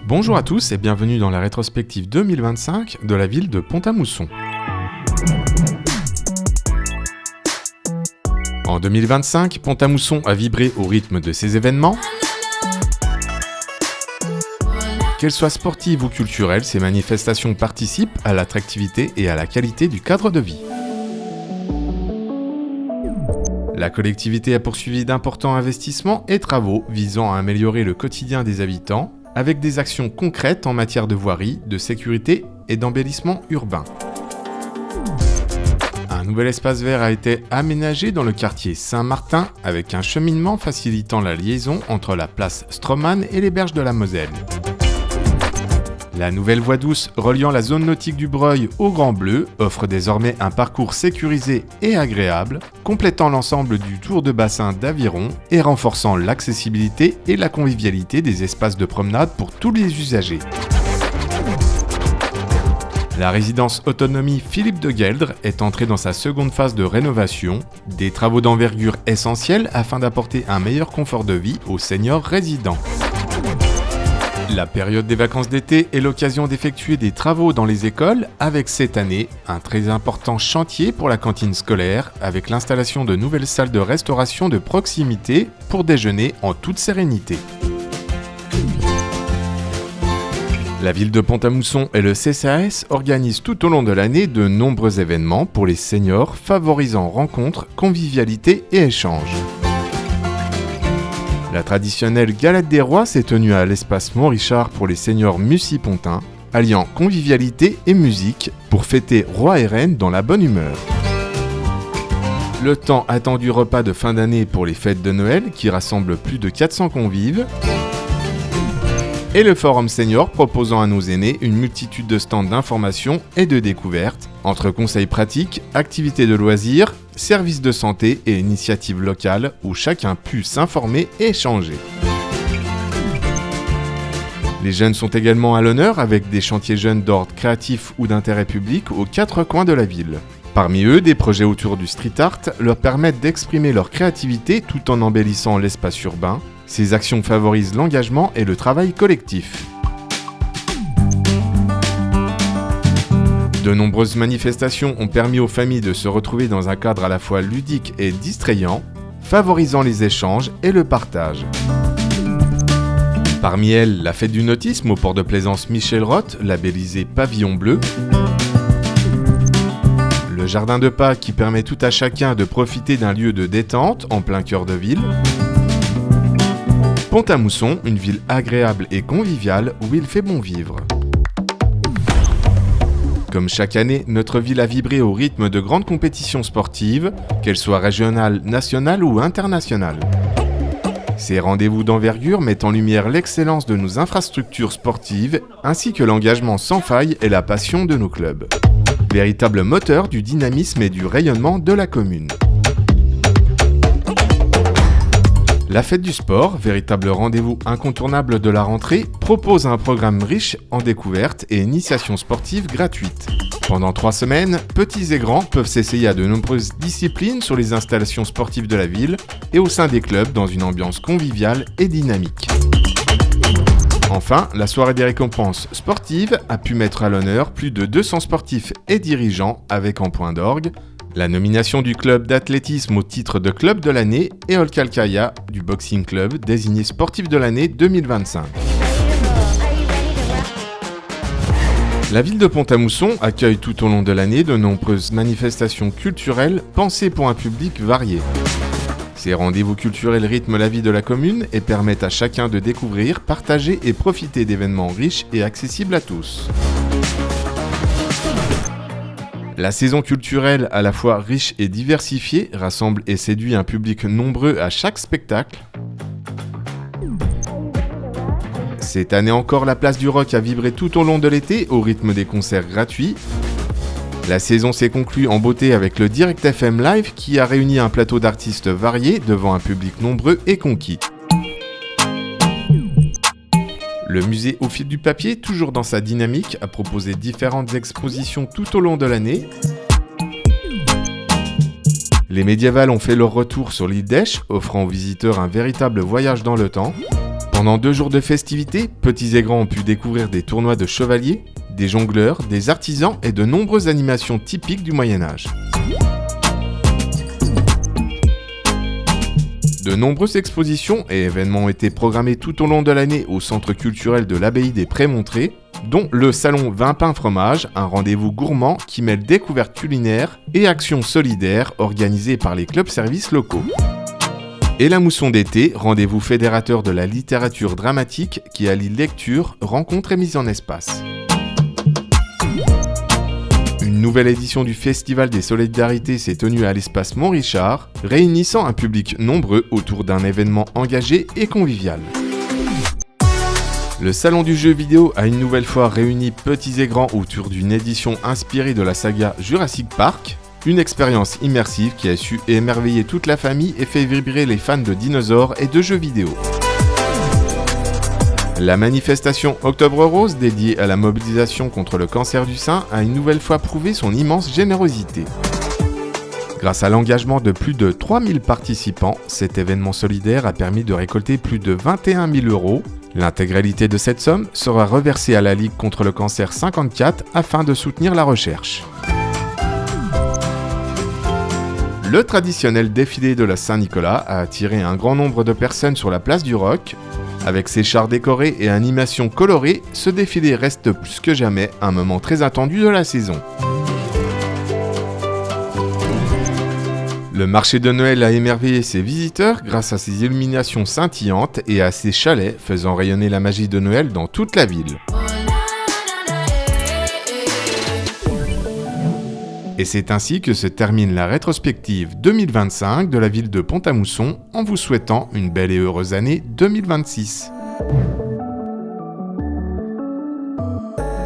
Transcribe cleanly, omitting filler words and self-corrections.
Bonjour à tous et bienvenue dans la rétrospective 2025 de la ville de Pont-à-Mousson. En 2025, Pont-à-Mousson a vibré au rythme de ses événements. Qu'elles soient sportives ou culturelles, ces manifestations participent à l'attractivité et à la qualité du cadre de vie. La collectivité a poursuivi d'importants investissements et travaux visant à améliorer le quotidien des habitants avec des actions concrètes en matière de voirie, de sécurité et d'embellissement urbain. Un nouvel espace vert a été aménagé dans le quartier Saint-Martin avec un cheminement facilitant la liaison entre la place Stroman et les berges de la Moselle. La nouvelle voie douce reliant la zone nautique du Breuil au Grand Bleu offre désormais un parcours sécurisé et agréable, complétant l'ensemble du tour de bassin d'Aviron et renforçant l'accessibilité et la convivialité des espaces de promenade pour tous les usagers. La résidence autonomie Philippe de Gueldre est entrée dans sa seconde phase de rénovation, des travaux d'envergure essentiels afin d'apporter un meilleur confort de vie aux seniors résidents. La période des vacances d'été est l'occasion d'effectuer des travaux dans les écoles avec cette année un très important chantier pour la cantine scolaire avec l'installation de nouvelles salles de restauration de proximité pour déjeuner en toute sérénité. La ville de Pont-à-Mousson et le CCAS organisent tout au long de l'année de nombreux événements pour les seniors favorisant rencontres, convivialité et échanges. La traditionnelle galette des rois s'est tenue à l'espace Montrichard pour les seniors mucipontins, alliant convivialité et musique pour fêter roi et reine dans la bonne humeur. Le tant attendu repas de fin d'année pour les fêtes de Noël qui rassemble plus de 400 convives. Et le Forum Senior proposant à nos aînés une multitude de stands d'information et de découvertes, entre conseils pratiques, activités de loisirs, services de santé et initiatives locales où chacun put s'informer et échanger. Les jeunes sont également à l'honneur avec des chantiers jeunes d'ordre créatif ou d'intérêt public aux 4 coins de la ville. Parmi eux, des projets autour du street art leur permettent d'exprimer leur créativité tout en embellissant l'espace urbain. Ces actions favorisent l'engagement et le travail collectif. De nombreuses manifestations ont permis aux familles de se retrouver dans un cadre à la fois ludique et distrayant, favorisant les échanges et le partage. Parmi elles, la fête du nautisme au port de plaisance Michel Roth, labellisé Pavillon Bleu. Le jardin de Pâques qui permet tout à chacun de profiter d'un lieu de détente en plein cœur de ville. Pont-à-Mousson, une ville agréable et conviviale où il fait bon vivre. Comme chaque année, notre ville a vibré au rythme de grandes compétitions sportives, qu'elles soient régionales, nationales ou internationales. Ces rendez-vous d'envergure mettent en lumière l'excellence de nos infrastructures sportives, ainsi que l'engagement sans faille et la passion de nos clubs. Véritable moteur du dynamisme et du rayonnement de la commune. La fête du sport, véritable rendez-vous incontournable de la rentrée, propose un programme riche en découvertes et initiations sportives gratuites. Pendant 3 semaines, petits et grands peuvent s'essayer à de nombreuses disciplines sur les installations sportives de la ville et au sein des clubs dans une ambiance conviviale et dynamique. Enfin, la soirée des récompenses sportives a pu mettre à l'honneur plus de 200 sportifs et dirigeants avec en point d'orgue la nomination du club d'athlétisme au titre de club de l'année et Olcalcaya du boxing club désigné sportif de l'année 2025. La ville de Pont-à-Mousson accueille tout au long de l'année de nombreuses manifestations culturelles pensées pour un public varié. Ces rendez-vous culturels rythment la vie de la commune et permettent à chacun de découvrir, partager et profiter d'événements riches et accessibles à tous. La saison culturelle, à la fois riche et diversifiée, rassemble et séduit un public nombreux à chaque spectacle. Cette année encore, la place du rock a vibré tout au long de l'été au rythme des concerts gratuits. La saison s'est conclue en beauté avec le Direct FM Live qui a réuni un plateau d'artistes variés devant un public nombreux et conquis. Le musée Au fil du papier, toujours dans sa dynamique, a proposé différentes expositions tout au long de l'année. Les médiévales ont fait leur retour sur l'île d'Esch, offrant aux visiteurs un véritable voyage dans le temps. Pendant 2 jours de festivités, petits et grands ont pu découvrir des tournois de chevaliers, des jongleurs, des artisans et de nombreuses animations typiques du Moyen-Âge. De nombreuses expositions et événements ont été programmés tout au long de l'année au centre culturel de l'abbaye des Prémontrés, dont le salon Vin Pain Fromage, un rendez-vous gourmand qui mêle découvertes culinaires et actions solidaires organisées par les clubs-services locaux. Et la Mousson d'été, rendez-vous fédérateur de la littérature dramatique qui allie lecture, rencontres et mise en espace. Une nouvelle édition du Festival des Solidarités s'est tenue à l'espace Montrichard, réunissant un public nombreux autour d'un événement engagé et convivial. Le salon du jeu vidéo a une nouvelle fois réuni petits et grands autour d'une édition inspirée de la saga Jurassic Park, une expérience immersive qui a su émerveiller toute la famille et fait vibrer les fans de dinosaures et de jeux vidéo. La manifestation Octobre Rose, dédiée à la mobilisation contre le cancer du sein, a une nouvelle fois prouvé son immense générosité. Grâce à l'engagement de plus de 3000 participants, cet événement solidaire a permis de récolter plus de 21 000 €. L'intégralité de cette somme sera reversée à la Ligue contre le cancer 54 afin de soutenir la recherche. Le traditionnel défilé de la Saint-Nicolas a attiré un grand nombre de personnes sur la place du Roc. Avec ses chars décorés et animations colorées, ce défilé reste plus que jamais un moment très attendu de la saison. Le marché de Noël a émerveillé ses visiteurs grâce à ses illuminations scintillantes et à ses chalets faisant rayonner la magie de Noël dans toute la ville. Et c'est ainsi que se termine la rétrospective 2025 de la ville de Pont-à-Mousson en vous souhaitant une belle et heureuse année 2026.